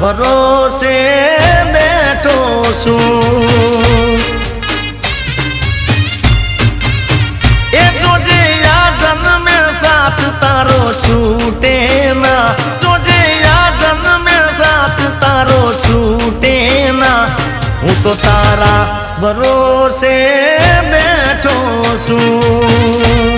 ભરોસે બેઠો છું એ જોજે આ જન્મે સાથ તારો છૂટે ના જોજે આ જન્મે સાથ તારો છૂટે ના હું તો તારા ભરોસે બેઠો છું